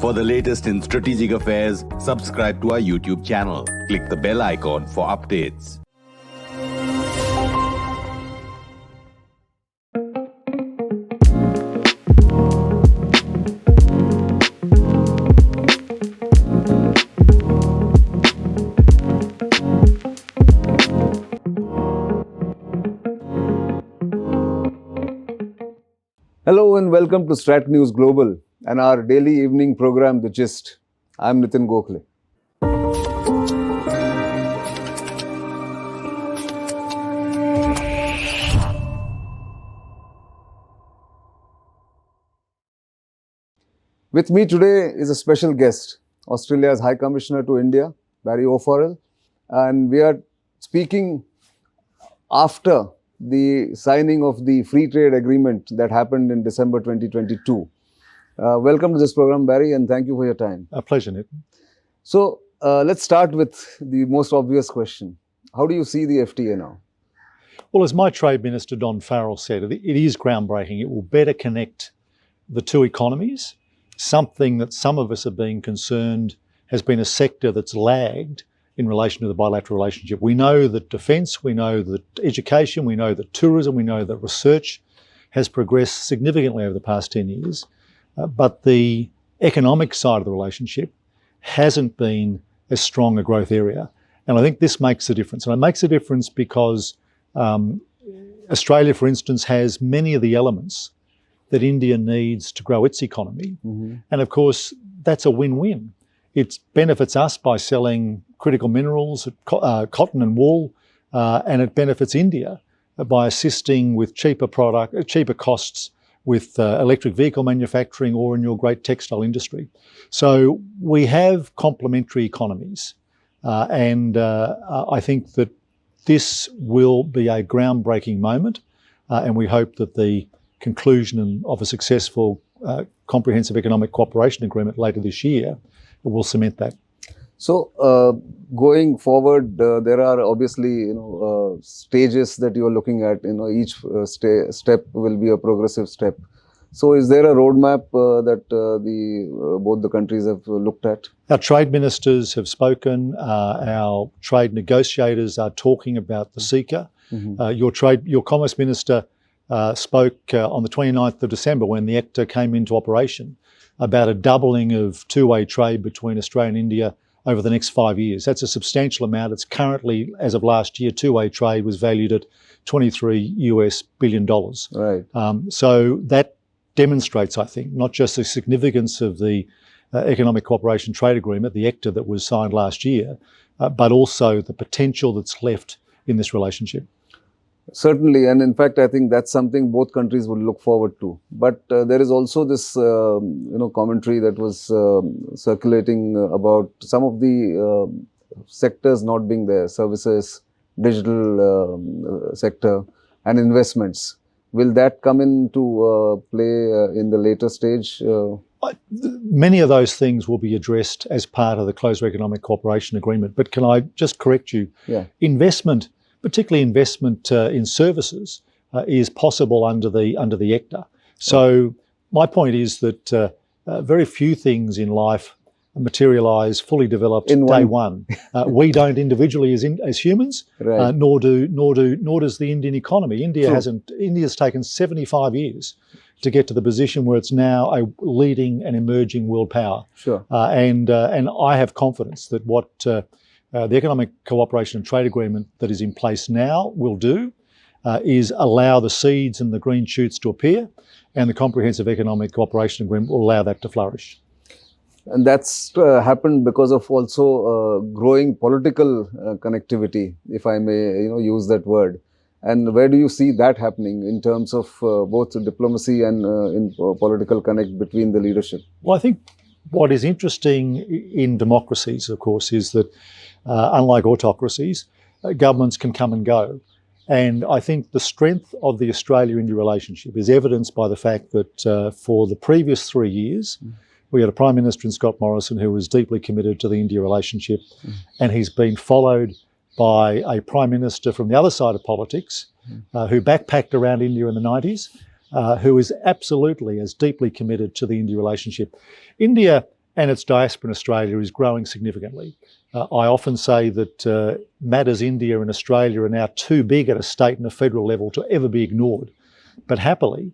For the latest in strategic affairs, subscribe to our YouTube channel. Click the bell icon for updates. Hello and welcome to Strat News Global and our daily evening program, The Gist. I'm Nitin Gokhale. With me today is a special guest, Australia's High Commissioner to India, Barry O'Farrell, and we are speaking after the signing of the free trade agreement that happened in December 2022. Welcome to this program, Barry, and thank you for your time. A pleasure, Nitin. So, let's start with the most obvious question. How do you see the FTA now? Well, as my Trade Minister, Don Farrell, said, it is groundbreaking. It will better connect the two economies, something that some of us have been concerned has been a sector that's lagged in relation to the bilateral relationship. We know that defence, we know that education, we know that tourism, we know that research has progressed significantly over the past 10 years. But the economic side of the relationship hasn't been as strong a growth area. And I think this makes a difference. And it makes a difference because Australia, for instance, has many of the elements that India needs to grow its economy. Mm-hmm. And of course, that's a win-win. It benefits us by selling critical minerals, cotton and wool, and it benefits India by assisting with cheaper costs with electric vehicle manufacturing or in your great textile industry. So we have complementary economies, and I think that this will be a groundbreaking moment, and we hope that the conclusion of a successful comprehensive economic cooperation agreement later this year will cement that. So, going forward, there are obviously, stages that you are looking at. Each step will be a progressive step. So, is there a roadmap that both the countries have looked at? Our trade ministers have spoken. Our trade negotiators are talking about the CECA. Mm-hmm. Your Commerce Minister spoke on the 29th of December when the ACTA came into operation about a doubling of two-way trade between Australia and India over the next 5 years. That's a substantial amount. It's currently, as of last year, two-way trade was valued at $23 billion. Right. So that demonstrates, I think, not just the significance of the Economic Cooperation Trade Agreement, the ECTA that was signed last year, but also the potential that's left in this relationship. Certainly, and in fact, I think that's something both countries would look forward to. But there is also this, commentary that was circulating about some of the sectors not being there: services, digital sector, and investments. Will that come into play in the later stage? Many of those things will be addressed as part of the Closer Economic Cooperation Agreement. But can I just correct you? Yeah. Investment, particularly investment in services, is possible under the ECTA. So my point is that very few things in life materialise fully developed in day one. We don't individually as humans, right. nor does the Indian economy. India's taken 75 years to get to the position where it's now a leading and emerging world power. Sure. And I have confidence that what the Economic Cooperation and Trade Agreement that is in place now will do is allow the seeds and the green shoots to appear, and the Comprehensive Economic Cooperation Agreement will allow that to flourish. And that's happened because of also growing political connectivity, if I may use that word. And where do you see that happening in terms of both diplomacy and in political connect between the leadership? Well, I think what is interesting in democracies, of course, is that unlike autocracies, governments can come and go. And I think the strength of the Australia-India relationship is evidenced by the fact that for the previous 3 years, we had a Prime Minister in Scott Morrison who was deeply committed to the India relationship, and he's been followed by a Prime Minister from the other side of politics who backpacked around India in the 90s, who is absolutely as deeply committed to the India relationship. India and its diaspora in Australia is growing significantly. I often say that matters India and Australia are now too big at a state and a federal level to ever be ignored. But happily,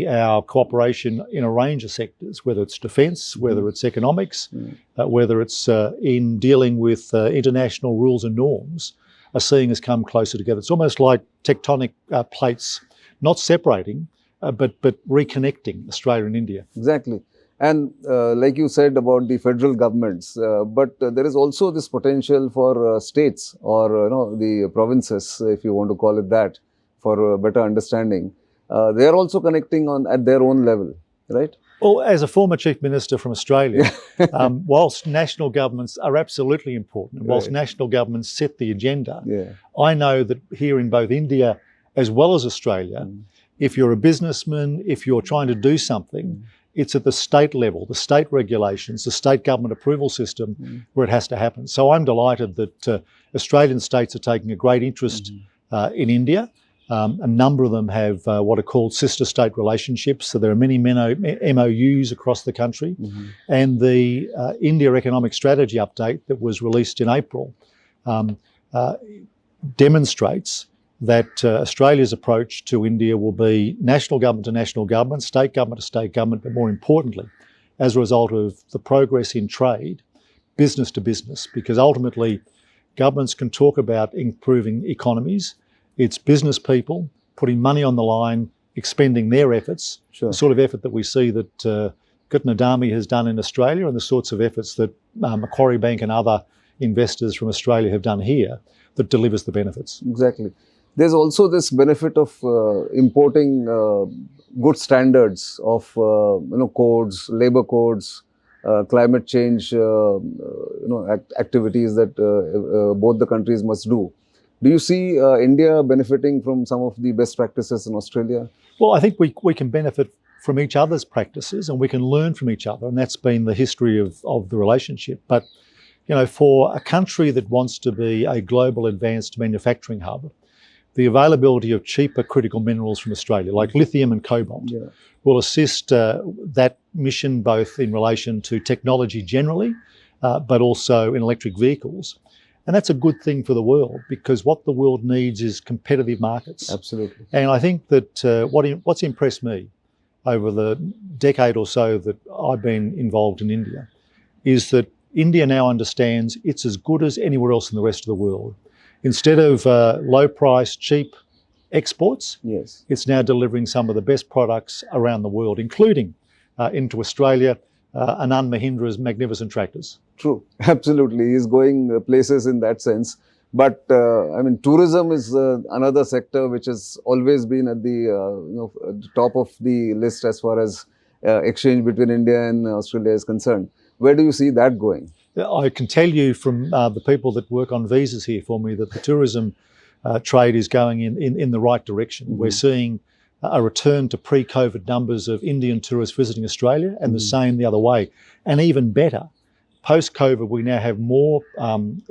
our cooperation in a range of sectors, whether it's defence, whether it's economics, whether it's in dealing with international rules and norms, are seeing us come closer together. It's almost like tectonic plates, not separating, but reconnecting Australia and India. Exactly. And like you said about the federal governments, but there is also this potential for states or the provinces, if you want to call it that, for better understanding. They are also connecting at their own level, right? Well, as a former Chief Minister from Australia, whilst national governments are absolutely important, and whilst national governments set the agenda, I know that here in both India as well as Australia, if you're a businessman, if you're trying to do something, it's at the state level, the state regulations, the state government approval system where it has to happen. So I'm delighted that Australian states are taking a great interest in India. A number of them have what are called sister state relationships. So there are many MOUs across the country. And the India Economic Strategy update that was released in April demonstrates that Australia's approach to India will be national government to national government, state government to state government, but more importantly, as a result of the progress in trade, business to business, because ultimately governments can talk about improving economies. It's business people putting money on the line, expending their efforts, the sort of effort that we see that Gutnadami has done in Australia and the sorts of efforts that Macquarie Bank and other investors from Australia have done here that delivers the benefits. Exactly. There's also this benefit of importing good standards of codes, labour codes, climate change activities that both the countries must do. Do you see India benefiting from some of the best practices in Australia? Well, I think we can benefit from each other's practices and we can learn from each other, and that's been the history of the relationship. But, for a country that wants to be a global advanced manufacturing hub, the availability of cheaper critical minerals from Australia, like lithium and cobalt, will assist that mission both in relation to technology generally, but also in electric vehicles. And that's a good thing for the world, because what the world needs is competitive markets. Absolutely. And I think that what's impressed me over the decade or so that I've been involved in India is that India now understands it's as good as anywhere else in the rest of the world. Instead of low price, cheap exports, it's now delivering some of the best products around the world, including into Australia, Anand Mahindra's magnificent tractors. True, absolutely. He's going places in that sense. But tourism is another sector which has always been at the top of the list as far as exchange between India and Australia is concerned. Where do you see that going? I can tell you from the people that work on visas here for me that the tourism trade is going in the right direction. We're seeing a return to pre-COVID numbers of Indian tourists visiting Australia, and the same the other way. And even better, post-COVID, we now have more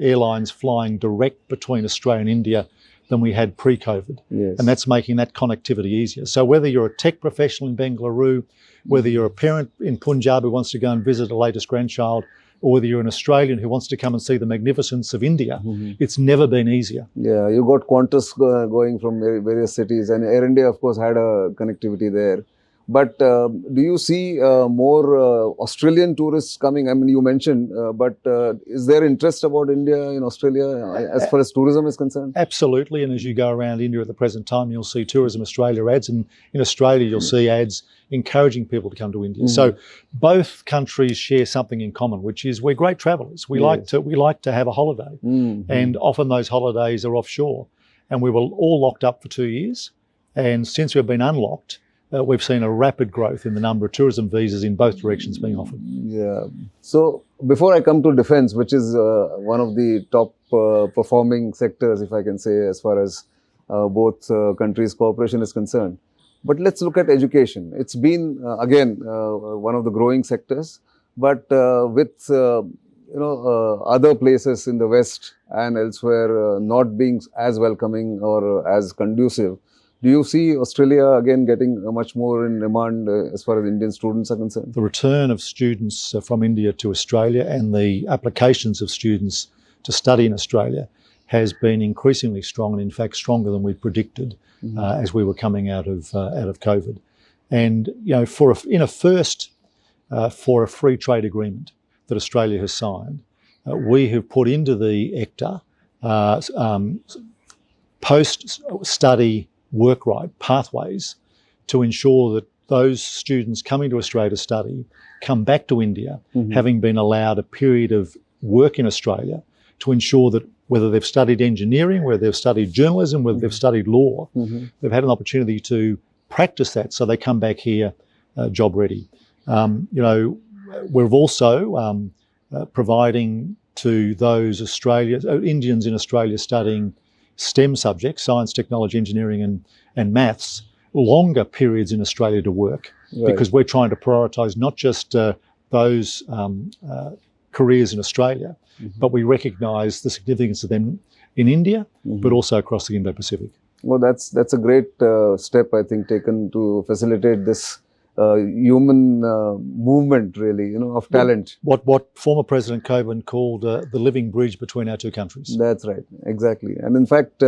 airlines flying direct between Australia and India than we had pre-COVID. And that's making that connectivity easier. So whether you're a tech professional in Bengaluru, whether you're a parent in Punjab who wants to go and visit a latest grandchild, or whether you're an Australian who wants to come and see the magnificence of India, it's never been easier. Yeah, you got Qantas going from various cities, and Air India, of course, had a connectivity there. But do you see more Australian tourists coming? I mean, you mentioned, but is there interest about India in Australia as far as tourism is concerned? Absolutely. And as you go around India at the present time, you'll see Tourism Australia ads. And in Australia, you'll see ads encouraging people to come to India. So both countries share something in common, which is we're great travellers. We like to have a holiday. And often those holidays are offshore. And we were all locked up for 2 years. And since we've been unlocked, we've seen a rapid growth in the number of tourism visas in both directions being offered. Yeah. So before I come to defence, which is one of the top performing sectors, if I can say, as far as both countries' cooperation is concerned. But let's look at education. It's been, again, one of the growing sectors, but with other places in the West and elsewhere not being as welcoming or as conducive, Do you see Australia again getting much more in demand as far as Indian students are concerned? The return of students from India to Australia and the applications of students to study in Australia has been increasingly strong, and in fact stronger than we predicted as we were coming out of COVID. And for a first for a free trade agreement that Australia has signed, we have put into the ECTA post-study work right pathways to ensure that those students coming to Australia to study come back to India, having been allowed a period of work in Australia to ensure that whether they've studied engineering, whether they've studied journalism, whether they've studied law, they've had an opportunity to practice that so they come back here job ready. We're also providing to those Indians in Australia studying STEM subjects, science, technology, engineering and maths, longer periods in Australia to work, because we're trying to prioritise not just those careers in Australia, but we recognise the significance of them in India, but also across the Indo-Pacific. Well, that's a great step, I think, taken to facilitate this human movement, really, of talent. What former President Coburn called the living bridge between our two countries. That's right, exactly. And in fact,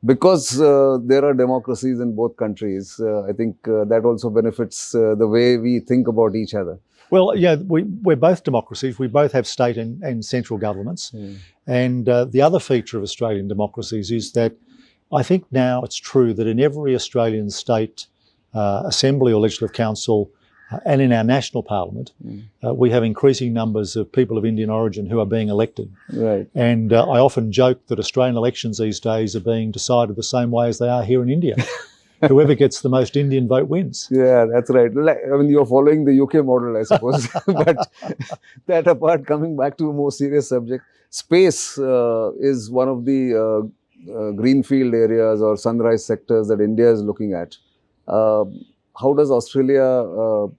because there are democracies in both countries, I think that also benefits the way we think about each other. Well, yeah, we're both democracies. We both have state and central governments. And the other feature of Australian democracies is that I think now it's true that in every Australian state assembly or legislative council and in our national parliament, we have increasing numbers of people of Indian origin who are being elected. Right. And I often joke that Australian elections these days are being decided the same way as they are here in India. Whoever gets the most Indian vote wins. Yeah, that's right. I mean, you're following the UK model, I suppose. But that apart, coming back to a more serious subject, space is one of the greenfield areas or sunrise sectors that India is looking at. How does Australia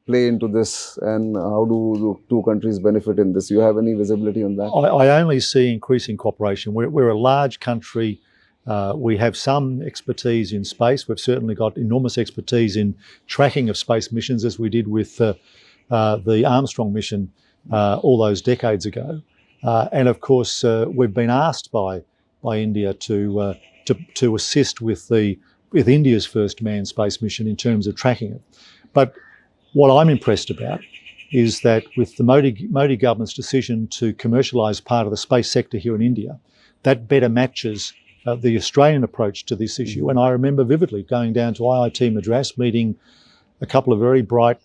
play into this, and how do the two countries benefit in this? Do you have any visibility on that? I only see increasing cooperation. We're a large country. We have some expertise in space. We've certainly got enormous expertise in tracking of space missions, as we did with the Armstrong mission all those decades ago. And of course, we've been asked by India to assist with India's first manned space mission in terms of tracking it. But what I'm impressed about is that with the Modi government's decision to commercialise part of the space sector here in India, that better matches the Australian approach to this issue. And I remember vividly going down to IIT Madras, meeting a couple of very bright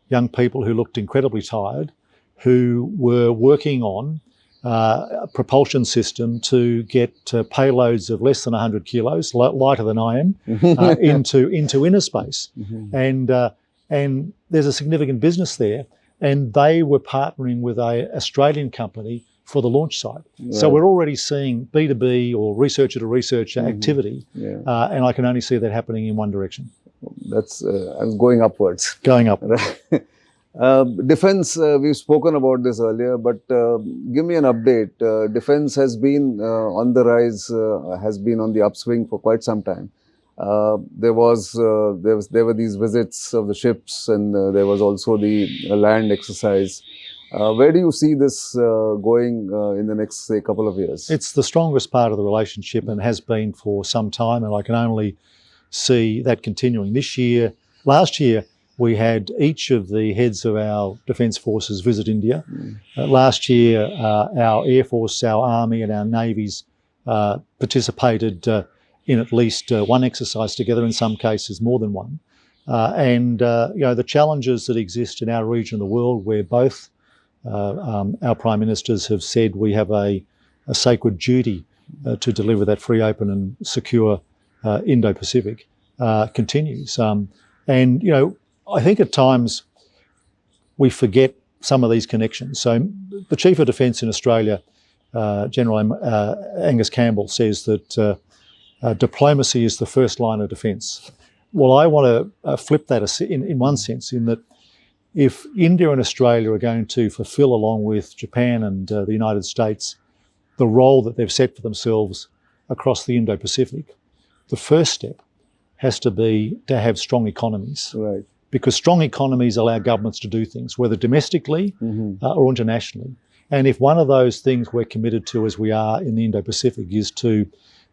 young people who looked incredibly tired, who were working on a propulsion system to get payloads of less than 100 kilos, lighter than I am, into inner space. And there's a significant business there. And they were partnering with an Australian company for the launch site. Right. So we're already seeing B2B or researcher to researcher activity, and I can only see that happening in one direction. That's going upwards. Going up. Defence, we've spoken about this earlier, but give me an update. Defence has been on the rise, has been on the upswing for quite some time. There were these visits of the ships, and there was also the land exercise. Where do you see this going in the next, say, couple of years? It's the strongest part of the relationship and has been for some time, and I can only see that continuing. Last year, we had each of the heads of our defence forces visit India. Last year, our Air Force, our Army and our Navies participated in at least one exercise together, in some cases more than one. The challenges that exist in our region of the world, where both our Prime Ministers have said we have a sacred duty to deliver that free, open and secure Indo-Pacific, continues. I think at times we forget some of these connections. So the Chief of Defence in Australia, General Angus Campbell, says that diplomacy is the first line of defence. Well, I want to flip that in one sense, in that if India and Australia are going to fulfil, along with Japan and the United States, the role that they've set for themselves across the Indo-Pacific, the first step has to be to have strong economies. Right. Because strong economies allow governments to do things, whether domestically or internationally. And if one of those things we're committed to, as we are in the Indo-Pacific, is to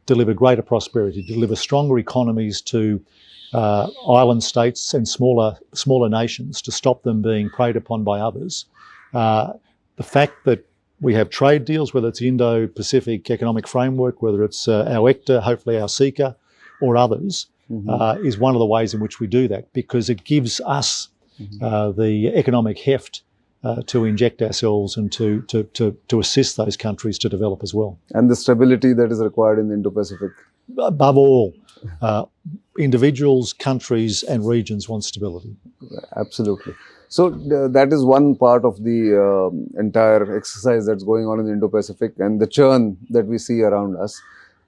deliver greater prosperity, deliver stronger economies to island states and smaller nations, to stop them being preyed upon by others, the fact that we have trade deals, whether it's the Indo-Pacific Economic Framework, whether it's our ECTA, hopefully our CECA, or others, is one of the ways in which we do that, because it gives us the economic heft to inject ourselves and to assist those countries to develop as well. And the stability that is required in the Indo-Pacific. Above all, individuals, countries and regions want stability. Absolutely. So that is one part of the entire exercise that's going on in the Indo-Pacific and the churn that we see around us.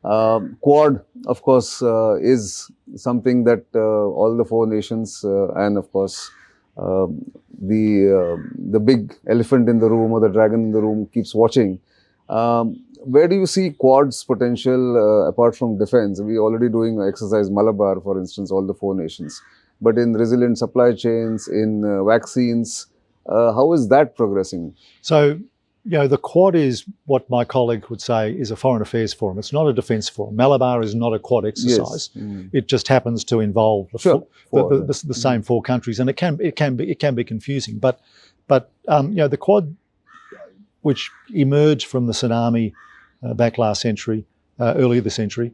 Quad, of course, is something that all the four nations and, of course, the big elephant in the room or the dragon in the room keeps watching. Where do you see Quad's potential apart from defense? We're already doing exercise Malabar, for instance, all the four nations. But in resilient supply chains, in vaccines, how is that progressing? So, the Quad is what my colleague would say is a foreign affairs forum. It's not a defence forum. Malabar is not a Quad exercise. Yes. It just happens to involve the same four countries, and it can be confusing. But the Quad, which emerged from the tsunami back last century, earlier this century,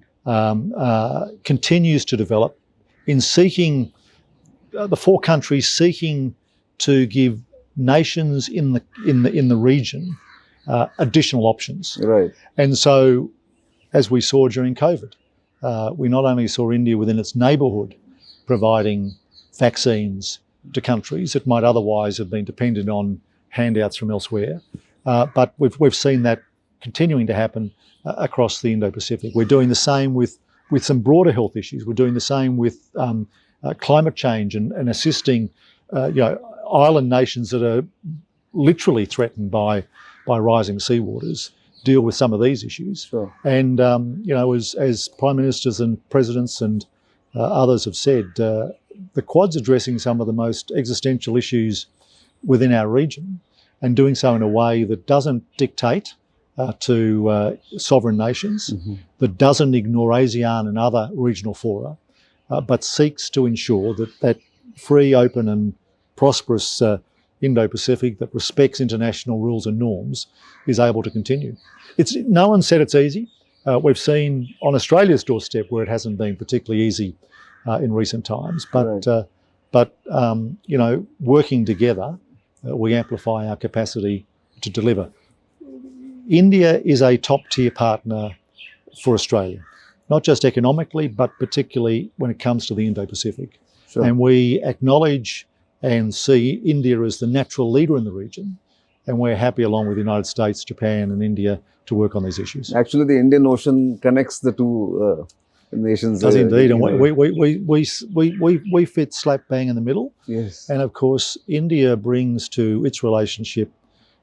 continues to develop in seeking the four countries seeking to give nations in the region additional options. Right. And so, as we saw during COVID, we not only saw India within its neighbourhood providing vaccines to countries that might otherwise have been dependent on handouts from elsewhere, but we've seen that continuing to happen across the Indo-Pacific. We're doing the same with some broader health issues. We're doing the same with climate change and assisting island nations that are literally threatened by rising seawaters deal with some of these issues. Sure. And as prime ministers and presidents and others have said, the Quad's addressing some of the most existential issues within our region, and doing so in a way that doesn't dictate to sovereign nations, that doesn't ignore ASEAN and other regional fora, but seeks to ensure that free, open and prosperous Indo-Pacific that respects international rules and norms is able to continue. No one said it's easy. We've seen on Australia's doorstep where it hasn't been particularly easy in recent times, but working together, we amplify our capacity to deliver. India is a top-tier partner for Australia, not just economically, but particularly when it comes to the Indo-Pacific. Sure. And we acknowledge and see India as the natural leader in the region, and we're happy, along with the United States, Japan and India, to work on these issues. Actually, the Indian Ocean connects the two nations. Does indeed, and we fit slap bang in the middle. Yes. And of course, India brings to its relationship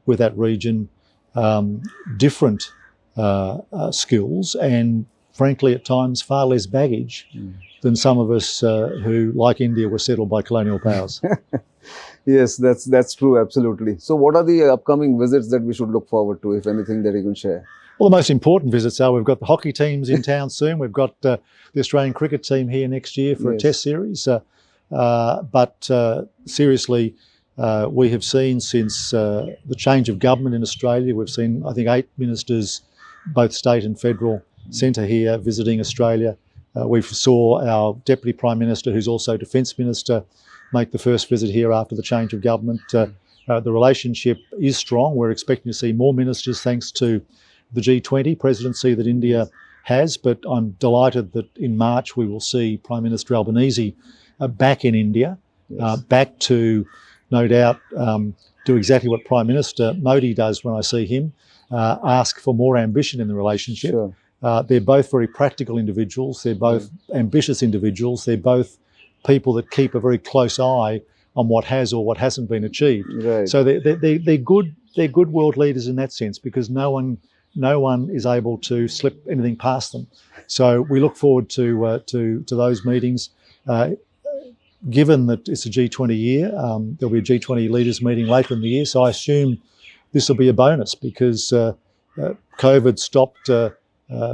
with that region different skills and, frankly, at times far less baggage than some of us who, like India, were settled by colonial powers. Yes, that's true, absolutely. So what are the upcoming visits that we should look forward to, if anything that you can share? Well, the most important visits are we've got the hockey teams in town soon. We've got the Australian cricket team here next year for a test series. But seriously, we have seen since the change of government in Australia, we've seen, I think, 8 ministers, both state and federal, centre here visiting Australia. We saw our Deputy Prime Minister, who's also Defence Minister, make the first visit here after the change of government. The relationship is strong. We're expecting to see more ministers thanks to the G20 presidency that India has, but I'm delighted that in March we will see Prime Minister Albanese back in India, back to, no doubt, do exactly what Prime Minister Modi does when I see him, ask for more ambition in the relationship. Sure. They're both very practical individuals. They're both ambitious individuals. They're both people that keep a very close eye on what has or what hasn't been achieved. Right. So they're good world leaders in that sense, because no one no one is able to slip anything past them. So we look forward to those meetings. Given that it's a G20 year, there'll be a G20 Leaders Meeting later in the year. So I assume this will be a bonus because COVID stopped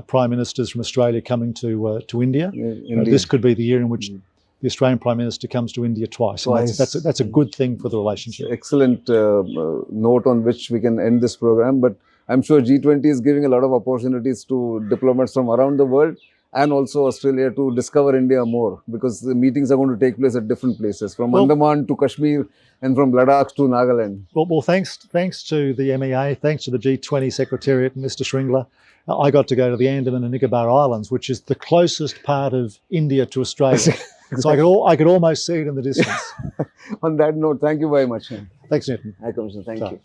Prime Ministers from Australia coming to India. This could be the year in which the Australian Prime Minister comes to India twice. That's a good thing for the relationship. Excellent note on which we can end this program. But I'm sure G20 is giving a lot of opportunities to diplomats from around the world and also Australia to discover India more, because the meetings are going to take place at different places, from Andaman to Kashmir and from Ladakh to Nagaland. Well, thanks to the MEA, thanks to the G20 Secretariat and Mr. Shringla, I got to go to the Andaman and Nicobar Islands, which is the closest part of India to Australia. Exactly. So I could almost see it in the distance. On that note, thank you very much. Thanks, Nitin. Hi, Commissioner. Thank you.